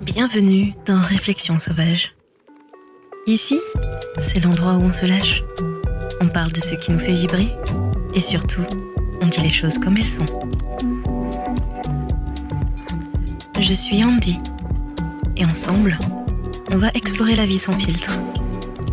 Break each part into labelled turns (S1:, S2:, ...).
S1: Bienvenue dans Réflexions sauvages. Ici, c'est l'endroit où on se lâche. On parle de ce qui nous fait vibrer et surtout, on dit les choses comme elles sont. Je suis Andy et ensemble, on va explorer la vie sans filtre,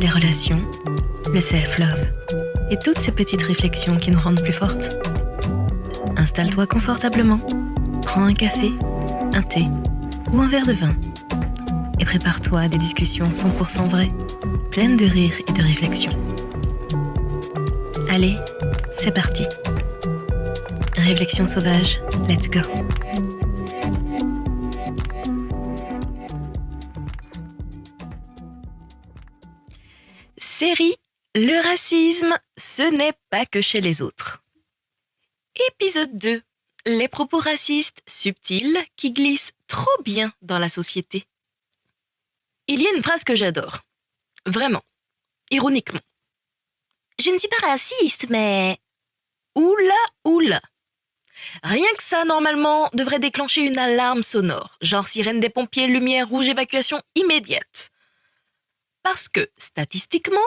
S1: les relations, le self-love et toutes ces petites réflexions qui nous rendent plus fortes. Installe-toi confortablement, prends un café, un thé ou un verre de vin et prépare-toi à des discussions 100% vraies, pleines de rire et de réflexion. Allez, c'est parti. Réflexion sauvage, let's go. Série Le racisme, ce n'est pas que chez les autres. Épisode 2. Les propos racistes subtils qui glissent trop bien dans la société. Il y a une phrase que j'adore. Vraiment. Ironiquement. Je ne suis pas raciste, mais... Oula. Rien que ça, normalement, devrait déclencher une alarme sonore, genre sirène des pompiers, lumière rouge, évacuation immédiate. Parce que, statistiquement,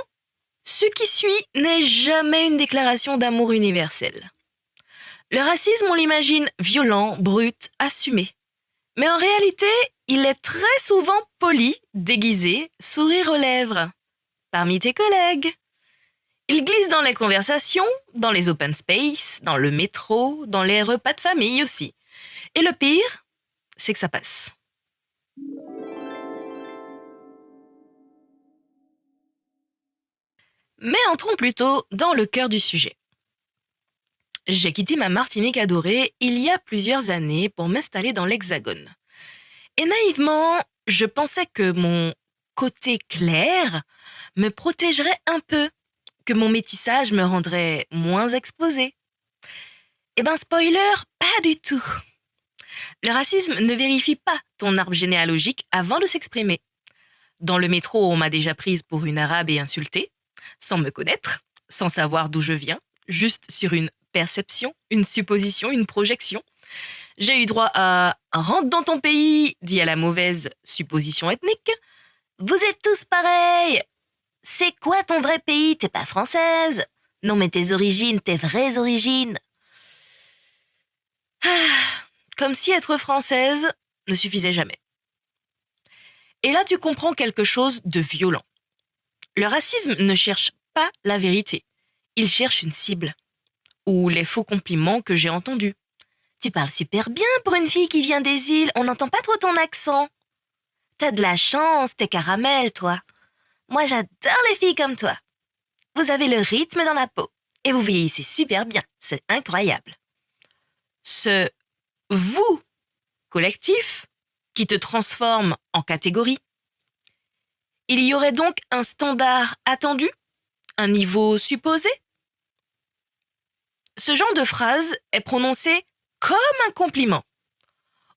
S1: ce qui suit n'est jamais une déclaration d'amour universel. Le racisme, on l'imagine violent, brut, assumé. Mais en réalité, il est très souvent poli, déguisé, sourire aux lèvres. Parmi tes collègues. Il glisse dans les conversations, dans les open space, dans le métro, dans les repas de famille aussi. Et le pire, c'est que ça passe. Mais entrons plutôt dans le cœur du sujet. J'ai quitté ma Martinique adorée il y a plusieurs années pour m'installer dans l'Hexagone. Et naïvement, je pensais que mon côté clair me protégerait un peu, que mon métissage me rendrait moins exposée. Eh ben spoiler, pas du tout. Le racisme ne vérifie pas ton arbre généalogique avant de s'exprimer. Dans le métro, on m'a déjà prise pour une arabe et insultée, sans me connaître, sans savoir d'où je viens, juste sur une perception, une supposition, une projection. J'ai eu droit à « rentre dans ton pays » dit à la mauvaise supposition ethnique. « Vous êtes tous pareils !»« C'est quoi ton vrai pays ? T'es pas française ?»« Non mais tes origines, tes vraies origines !» Comme si être française ne suffisait jamais. Et là, tu comprends quelque chose de violent. Le racisme ne cherche pas la vérité. Il cherche une cible. Ou les faux compliments que j'ai entendus. Tu parles super bien pour une fille qui vient des îles, on n'entend pas trop ton accent. T'as de la chance, t'es caramel, toi. Moi, j'adore les filles comme toi. Vous avez le rythme dans la peau. Et vous vieillissez super bien, c'est incroyable. Ce « vous » collectif qui te transforme en catégorie. Il y aurait donc un standard attendu, un niveau supposé. Ce genre de phrase est prononcé comme un compliment.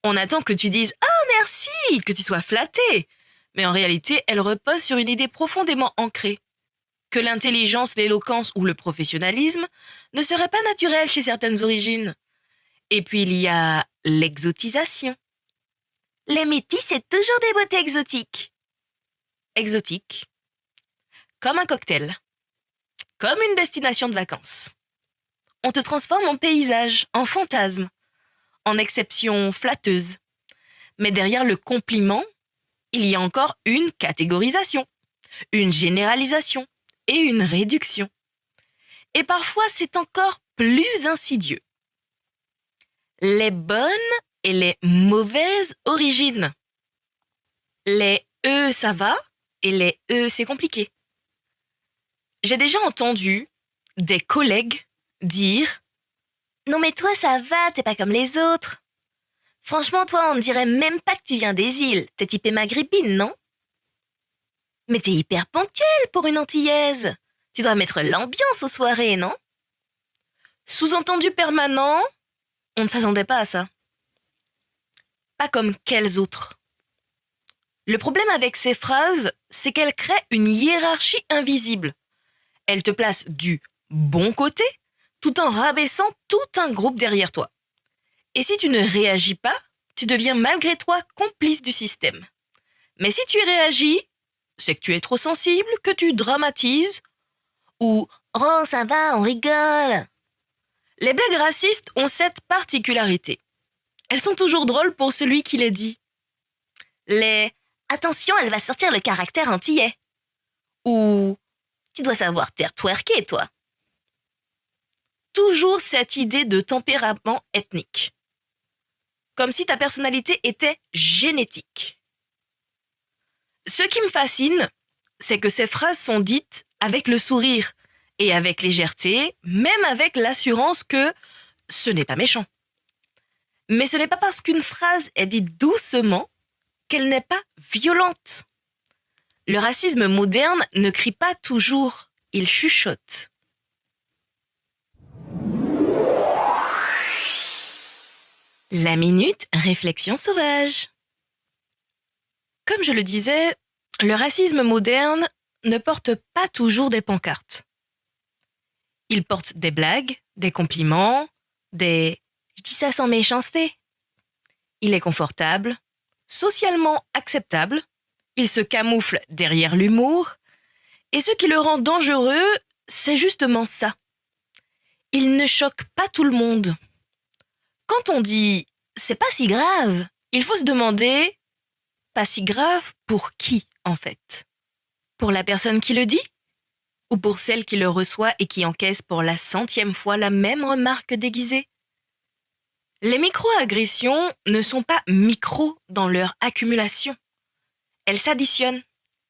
S1: On attend que tu dises « Ah, merci !» que tu sois flatté. Mais en réalité, elle repose sur une idée profondément ancrée. Que l'intelligence, l'éloquence ou le professionnalisme ne seraient pas naturels chez certaines origines. Et puis il y a l'exotisation. Les métis, c'est toujours des beautés exotiques. Exotique. Comme un cocktail. Comme une destination de vacances. On te transforme en paysage, en fantasme, en exception flatteuse. Mais derrière le compliment, il y a encore une catégorisation, une généralisation et une réduction. Et parfois, c'est encore plus insidieux. Les bonnes et les mauvaises origines. Les « ça va » et les « c'est compliqué ». J'ai déjà entendu des collègues dire « Non mais toi ça va, t'es pas comme les autres. Franchement toi on ne dirait même pas que tu viens des îles, t'es typée maghrébine, non ? Mais t'es hyper ponctuelle pour une antillaise. Tu dois mettre l'ambiance aux soirées, non ? » Sous-entendu permanent, on ne s'attendait pas à ça. Pas comme quelles autres. Le problème avec ces phrases, c'est qu'elles créent une hiérarchie invisible. Elles te placent du bon côté, tout en rabaissant tout un groupe derrière toi. Et si tu ne réagis pas, tu deviens malgré toi complice du système. Mais si tu y réagis, c'est que tu es trop sensible, que tu dramatises, ou « Oh, ça va, on rigole ». Les blagues racistes ont cette particularité. Elles sont toujours drôles pour celui qui les dit. Les « Attention, elle va sortir le caractère antillais » ou « Tu dois savoir twerker, toi ». Toujours cette idée de tempérament ethnique. Comme si ta personnalité était génétique. Ce qui me fascine, c'est que ces phrases sont dites avec le sourire et avec légèreté, même avec l'assurance que ce n'est pas méchant. Mais ce n'est pas parce qu'une phrase est dite doucement qu'elle n'est pas violente. Le racisme moderne ne crie pas toujours, il chuchote. La minute réflexion sauvage. Comme je le disais, le racisme moderne ne porte pas toujours des pancartes. Il porte des blagues, des compliments, des « je dis ça sans méchanceté ». Il est confortable, socialement acceptable, il se camoufle derrière l'humour, et ce qui le rend dangereux, c'est justement ça. Il ne choque pas tout le monde. Quand on dit « c'est pas si grave », il faut se demander « pas si grave pour qui en fait ? Pour la personne qui le dit ? Ou pour celle qui le reçoit et qui encaisse pour la 100e fois la même remarque déguisée ? Les micro-agressions ne sont pas micro dans leur accumulation. Elles s'additionnent,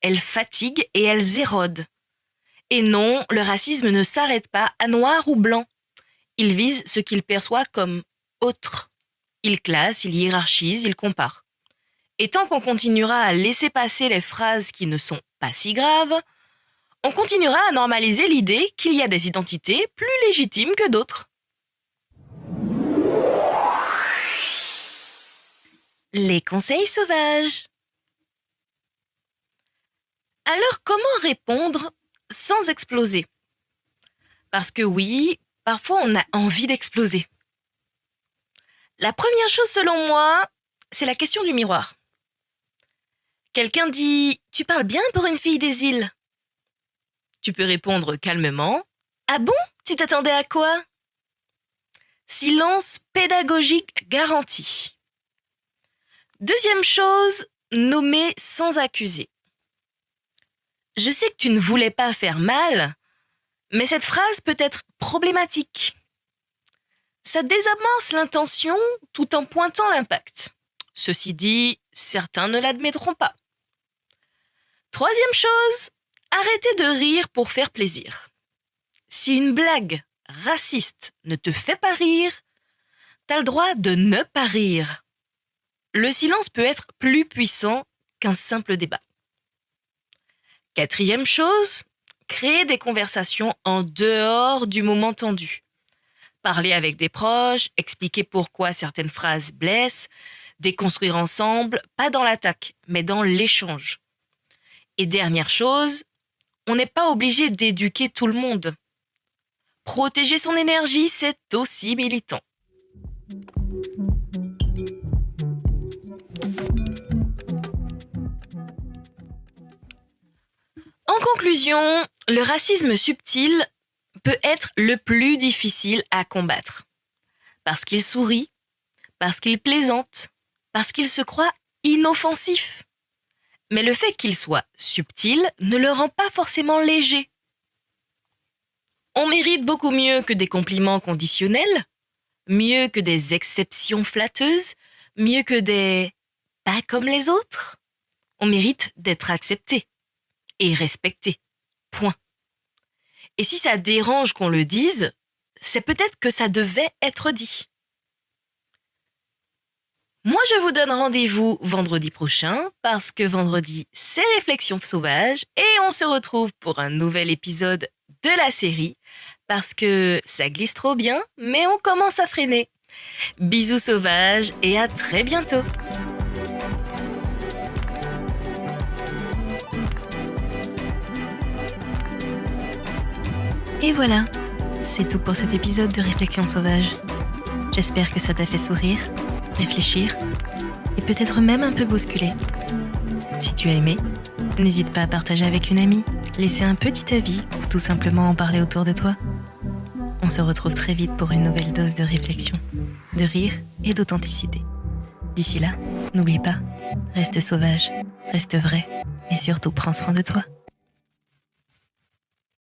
S1: elles fatiguent et elles érodent. Et non, le racisme ne s'arrête pas à noir ou blanc. Il vise ce qu'il perçoit comme autre. Il classe, il hiérarchise, il compare. Et tant qu'on continuera à laisser passer les phrases qui ne sont pas si graves, on continuera à normaliser l'idée qu'il y a des identités plus légitimes que d'autres. Les conseils sauvages. Alors, comment répondre sans exploser ? Parce que oui, parfois on a envie d'exploser. La première chose selon moi, c'est la question du miroir. Quelqu'un dit « Tu parles bien pour une fille des îles ». Tu peux répondre calmement « Ah bon ? Tu t'attendais à quoi ?» Silence pédagogique garanti. Deuxième chose, nommer sans accuser. Je sais que tu ne voulais pas faire mal, mais cette phrase peut être problématique. Ça désamorce l'intention tout en pointant l'impact. Ceci dit, certains ne l'admettront pas. Troisième chose, arrêtez de rire pour faire plaisir. Si une blague raciste ne te fait pas rire, t'as le droit de ne pas rire. Le silence peut être plus puissant qu'un simple débat. Quatrième chose, créer des conversations en dehors du moment tendu. Parler avec des proches, expliquer pourquoi certaines phrases blessent, déconstruire ensemble, pas dans l'attaque, mais dans l'échange. Et dernière chose, on n'est pas obligé d'éduquer tout le monde. Protéger son énergie, c'est aussi militant. En conclusion, le racisme subtil peut être le plus difficile à combattre. Parce qu'il sourit, parce qu'il plaisante, parce qu'il se croit inoffensif. Mais le fait qu'il soit subtil ne le rend pas forcément léger. On mérite beaucoup mieux que des compliments conditionnels, mieux que des exceptions flatteuses, mieux que des « pas comme les autres ». On mérite d'être accepté et respecté. Point. Et si ça dérange qu'on le dise, c'est peut-être que ça devait être dit. Moi, je vous donne rendez-vous vendredi prochain parce que vendredi, c'est Réflexions sauvages et on se retrouve pour un nouvel épisode de la série parce que ça glisse trop bien, mais on commence à freiner. Bisous sauvages et à très bientôt. Et voilà, c'est tout pour cet épisode de Réflexions sauvages. J'espère que ça t'a fait sourire réfléchir et peut-être même un peu bousculer. Si tu as aimé, n'hésite pas à partager avec une amie, laisser un petit avis ou tout simplement en parler autour de toi. On se retrouve très vite pour une nouvelle dose de réflexion, de rire et d'authenticité. D'ici là, n'oublie pas, reste sauvage, reste vrai et surtout prends soin de toi.